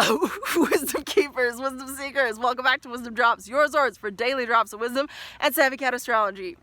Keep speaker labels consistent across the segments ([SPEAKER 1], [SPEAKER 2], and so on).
[SPEAKER 1] Hello, wisdom keepers, wisdom seekers. Welcome back to WizdomDropz, your source for daily drops of wisdom and savvy cat astrology.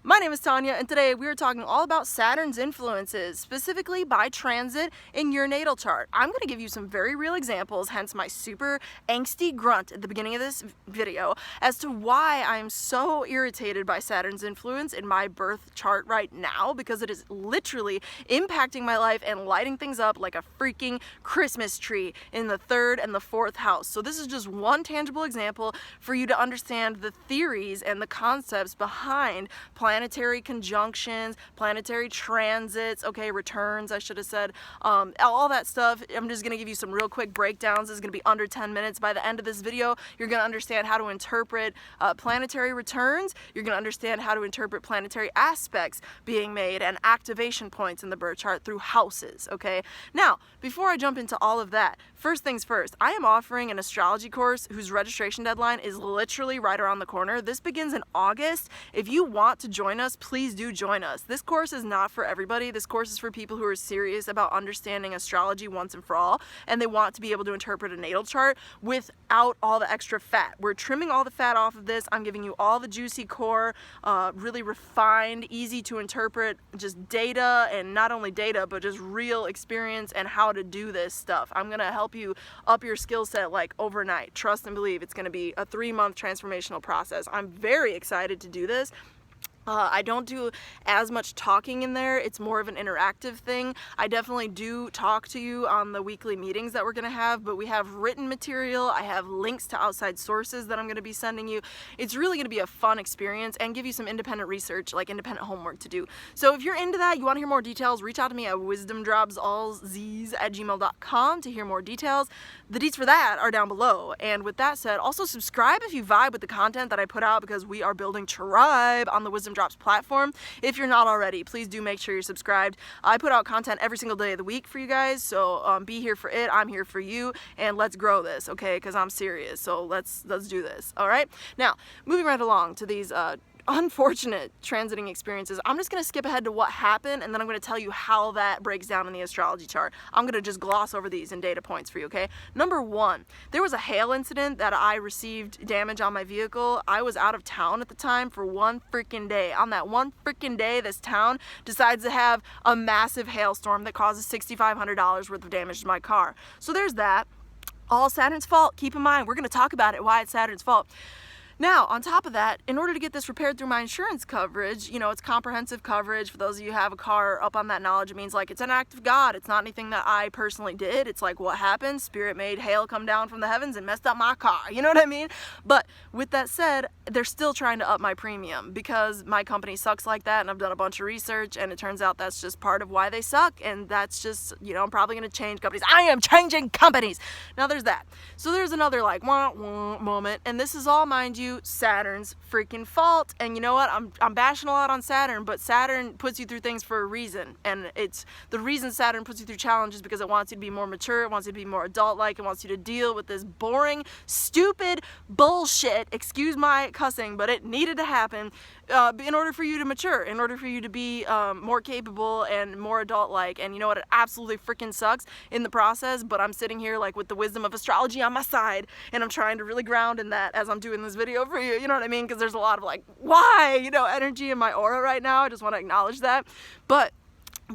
[SPEAKER 1] My name is Tanya, and today we are talking all about Saturn's influences, specifically by transit in your natal chart. I'm going to give you some very real examples, hence my super angsty grunt at the beginning of this video, as to why I'm so irritated by Saturn's influence in my birth chart right now, because it is literally impacting my life and lighting things up like a freaking Christmas tree in the 3rd and the 4th house. So this is just one tangible example for you to understand the theories and the concepts behind planetary conjunctions, planetary transits, okay, returns, I should have said, all that stuff. I'm just going to give you some real quick breakdowns. This is going to be under 10 minutes. By the end of this video, you're going to understand how to interpret planetary returns. You're going to understand how to interpret planetary aspects being made and activation points in the birth chart through houses, okay? Now, before I jump into all of that, first things first, I am offering an astrology course whose registration deadline is literally right around the corner. This begins in August. If you want to join us, please do join us. This course is not for everybody. This course is for people who are serious about understanding astrology once and for all, and they want to be able to interpret a natal chart without all the extra fat. We're trimming all the fat off of this. I'm giving you all the juicy core, really refined, easy to interpret, just data, and not only data, but just real experience and how to do this stuff. I'm gonna help you up your skill set like overnight. Trust and believe, it's gonna be a 3-month transformational process. I'm very excited to do this. I don't do as much talking in there. It's more of an interactive thing. I definitely do talk to you on the weekly meetings that we're going to have, but we have written material. I have links to outside sources that I'm going to be sending you. It's really going to be a fun experience and give you some independent research, like independent homework to do. So if you're into that, you want to hear more details, reach out to me at WizdomDropz@gmail.com to hear more details. The deets for that are down below. And with that said, also subscribe if you vibe with the content that I put out, because we are building tribe on the WizdomDropz platform. If you're not already, please do make sure you're subscribed. I put out content every single day of the week for you guys, so be here for it. I'm here for you, and let's grow this, okay? Because I'm serious, so let's do this. All right. Now, moving right along to these unfortunate transiting experiences, I'm just going to skip ahead to what happened, and then I'm going to tell you how that breaks down in the astrology chart. I'm going to just gloss over these in data points for you, okay? Number 1, there was a hail incident that I received damage on my vehicle. I was out of town at the time for one freaking day. On that one freaking day, this town decides to have a massive hailstorm that causes $6,500 worth of damage to my car. So there's that. All Saturn's fault. Keep in mind, we're going to talk about it, why it's Saturn's fault. Now, on top of that, in order to get this repaired through my insurance coverage, you know, it's comprehensive coverage. For those of you who have a car up on that knowledge, it means like it's an act of God. It's not anything that I personally did. It's like what happened, Spirit made hail come down from the heavens and messed up my car. You know what I mean? But with that said, they're still trying to up my premium because my company sucks like that, and I've done a bunch of research, and it turns out that's just part of why they suck, and that's just, you know, I'm probably going to change companies. I am changing companies! Now there's that. So there's another like wah, wah moment, and this is all, mind you, Saturn's freaking fault. And you know what, I'm bashing a lot on Saturn, but Saturn puts you through things for a reason, and it's the reason Saturn puts you through challenges because it wants you to be more mature, it wants you to be more adult-like, it wants you to deal with this boring, stupid bullshit, excuse my cussing, but it needed to happen in order for you to mature, in order for you to be more capable and more adult-like. And you know what, it absolutely freaking sucks in the process, but I'm sitting here like with the wisdom of astrology on my side, and I'm trying to really ground in that as I'm doing this video for you. You know what I mean? Because there's a lot of like, why, you know, energy in my aura right now. I just want to acknowledge that. But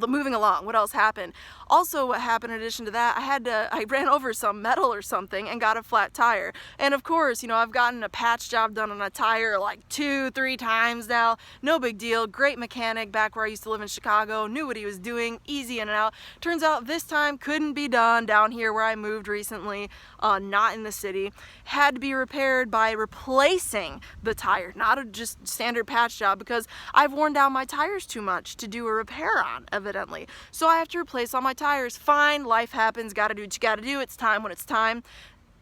[SPEAKER 1] moving along, what else happened? Also, what happened in addition to that, I ran over some metal or something and got a flat tire. And of course, you know, I've gotten a patch job done on a tire like 2-3 times now. No big deal. Great mechanic back where I used to live in Chicago. Knew what he was doing. Easy in and out. Turns out this time couldn't be done down here where I moved recently, not in the city. Had to be repaired by replacing the tire, not a just standard patch job, because I've worn down my tires too much to do a repair on, evidently. So I have to replace all my tires. Fine, life happens, gotta do what you gotta do, it's time when it's time.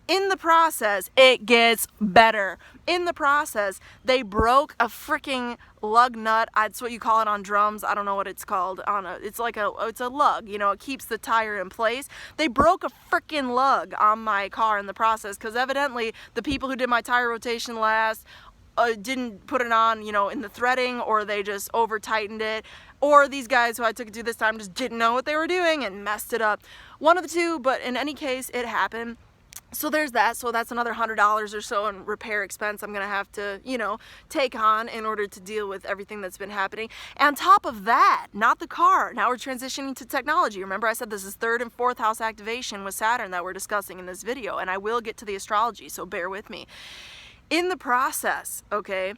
[SPEAKER 1] In the process, it gets better. In the process, they broke a freaking lug nut. That's what you call it on drums. I don't know what it's called. It's a lug, you know, it keeps the tire in place. They broke a freaking lug on my car in the process, because evidently the people who did my tire rotation last didn't put it on, you know, in the threading, or they just over tightened it, or these guys who I took it to this time just didn't know what they were doing and messed it up. One of the two, but in any case, it happened. So there's that. So that's another $100 or so in repair expense I'm gonna have to, you know, take on in order to deal with everything that's been happening. And on top of that, not the car, now we're transitioning to technology. Remember I said this is 3rd and 4th house activation with Saturn that we're discussing in this video, and I will get to the astrology, so bear with me. In the process, okay,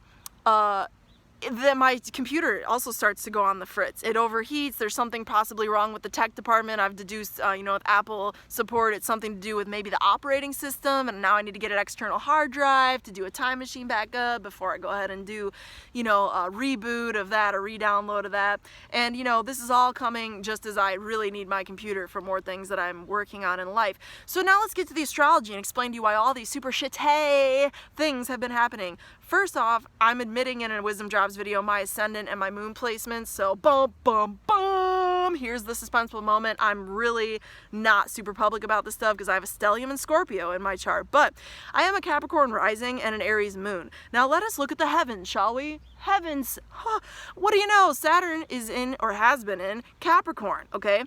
[SPEAKER 1] then my computer also starts to go on the fritz. It overheats. There's something possibly wrong with the tech department. I've deduced, you know, with Apple support, it's something to do with maybe the operating system, and now I need to get an external hard drive to do a time machine backup before I go ahead and do, you know, a reboot of that, a re-download of that. And, you know, this is all coming just as I really need my computer for more things that I'm working on in life. So now let's get to the astrology and explain to you why all these super shitty things have been happening. First off, I'm admitting in a WizdomDropz video my ascendant and my moon placements, so boom, boom, boom, here's the suspenseful moment. I'm really not super public about this stuff because I have a stellium and Scorpio in my chart, but I am a Capricorn rising and an Aries moon. Now let us look at the heavens, shall we? Heavens, what do you know? Saturn is in, or has been in, Capricorn, okay?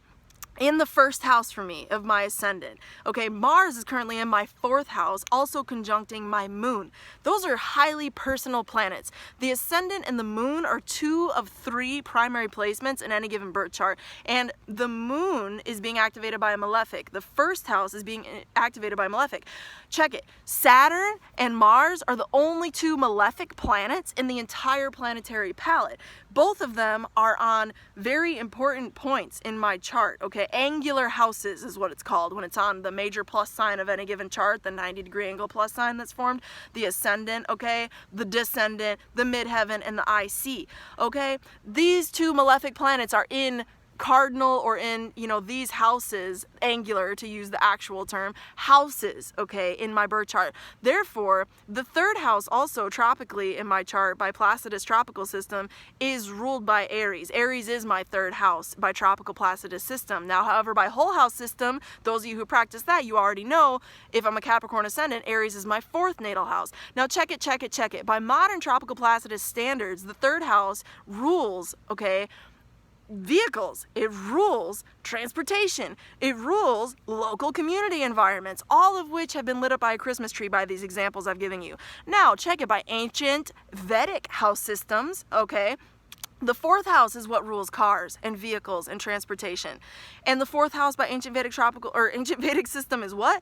[SPEAKER 1] In the 1st house for me of my ascendant. Okay, Mars is currently in my 4th house, also conjuncting my moon. Those are highly personal planets. The ascendant and the moon are 2 of 3 primary placements in any given birth chart, and the moon is being activated by a malefic. The 1st house is being activated by a malefic. Check it. Saturn and Mars are the only 2 malefic planets in the entire planetary palette. Both of them are on very important points in my chart, okay? Angular houses is what it's called when it's on the major plus sign of any given chart, the 90-degree angle plus sign that's formed, the ascendant, okay? The descendant, the midheaven, and the IC, okay? These 2 malefic planets are in cardinal, or in, you know, these houses, angular to use the actual term, houses, okay, in my birth chart. Therefore, the 3rd house also tropically in my chart by placidus tropical system is ruled by Aries. Aries is my 3rd house by tropical placidus system. Now, however, by whole house system, those of you who practice that, you already know if I'm a Capricorn ascendant, Aries is my 4th natal house. Now check it, check it, check it. By modern tropical placidus standards, the 3rd house rules, okay, vehicles, it rules transportation, it rules local community environments, all of which have been lit up by a Christmas tree by these examples I've given you. Now check it by ancient Vedic house systems, okay? The 4th house is what rules cars and vehicles and transportation. And the 4th house by ancient Vedic tropical, or ancient Vedic system is what?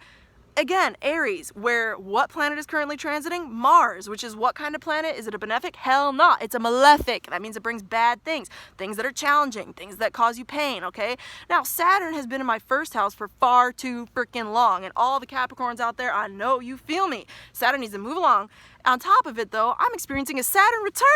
[SPEAKER 1] Again, Aries, where what planet is currently transiting? Mars, which is what kind of planet? Is it a benefic? Hell no, it's a malefic. That means it brings bad things, things that are challenging, things that cause you pain, okay? Now, Saturn has been in my 1st house for far too freaking long, and all the Capricorns out there, I know you feel me. Saturn needs to move along. On top of it, though, I'm experiencing a Saturn return.